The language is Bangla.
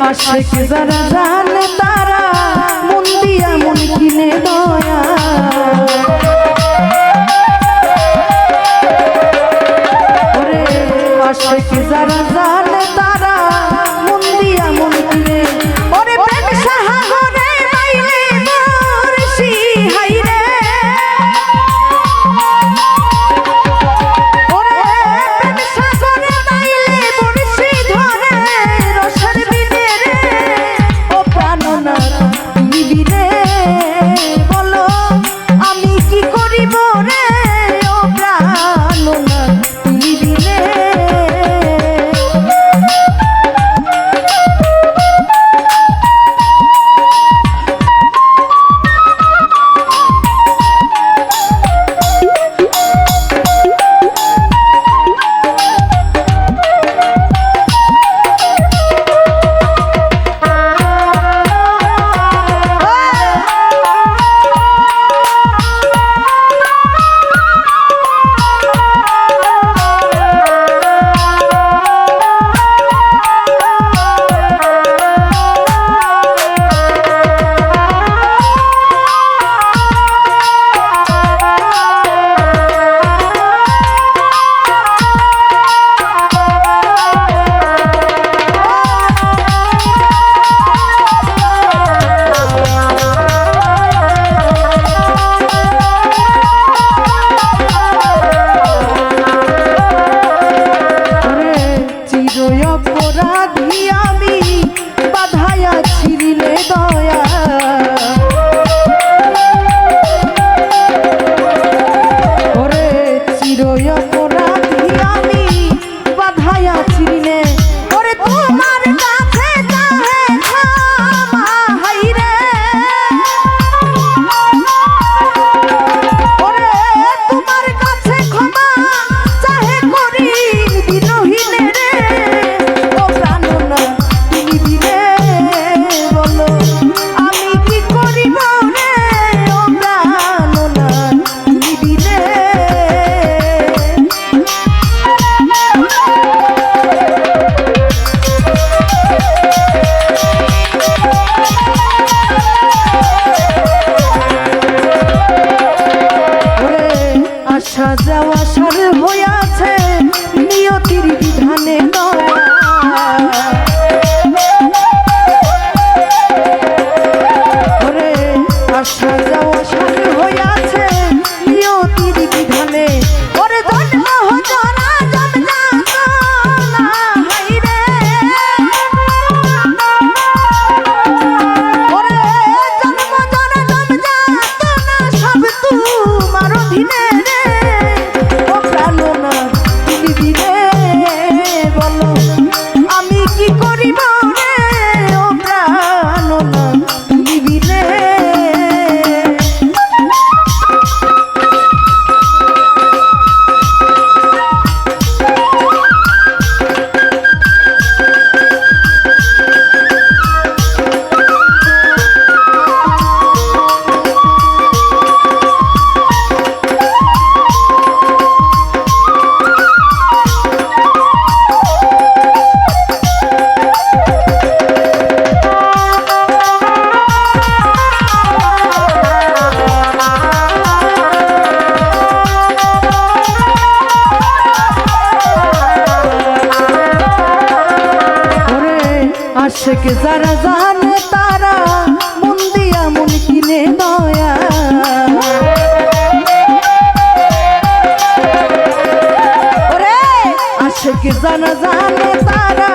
আশিক যারা জানে তারা মন দিয়া মন কিনে দয়া ওরে আশিক যারা জানে তারা মন দিয়া মন কিনে ওরে প্রেম সাগরে নাইলে বর্ষি হাইরে ওরে প্রেম সাগরে নাইলে বর্ষি ধরে রসের বিনে রে ও প্রাণনা তুমি বিনে বলো আমি কি করিব রে ও প্রাণনা তুমি বিনে অপরাধী আমি বাধায়া ছিড়িলে দয়া ওরে চির অপরাধী আমি বাধায়া ছিড়িলে ওরে তোমার কাছে চাহে ক্ষমা হাইরে ওরে তোমার কাছে ক্ষমা চাহে করি বিনহীনে রে আসা যাওয়া সার হইয়াছে নিয়তির বিধানে ওরে আসা যাওয়া সার হইয়াছে নিয়তির বিধানে ওরে জন্ম হজরা জমলা না হাইরে ওরে জন্ম জরা জমলা না সব তোমার অধীনে আমি কি করিব রে ও প্রাণনা তুমি বিনে আশিক যারা জানে তারা মন দিয়া মন কিনে দয়া ওরে আশিক যারা জানে তারা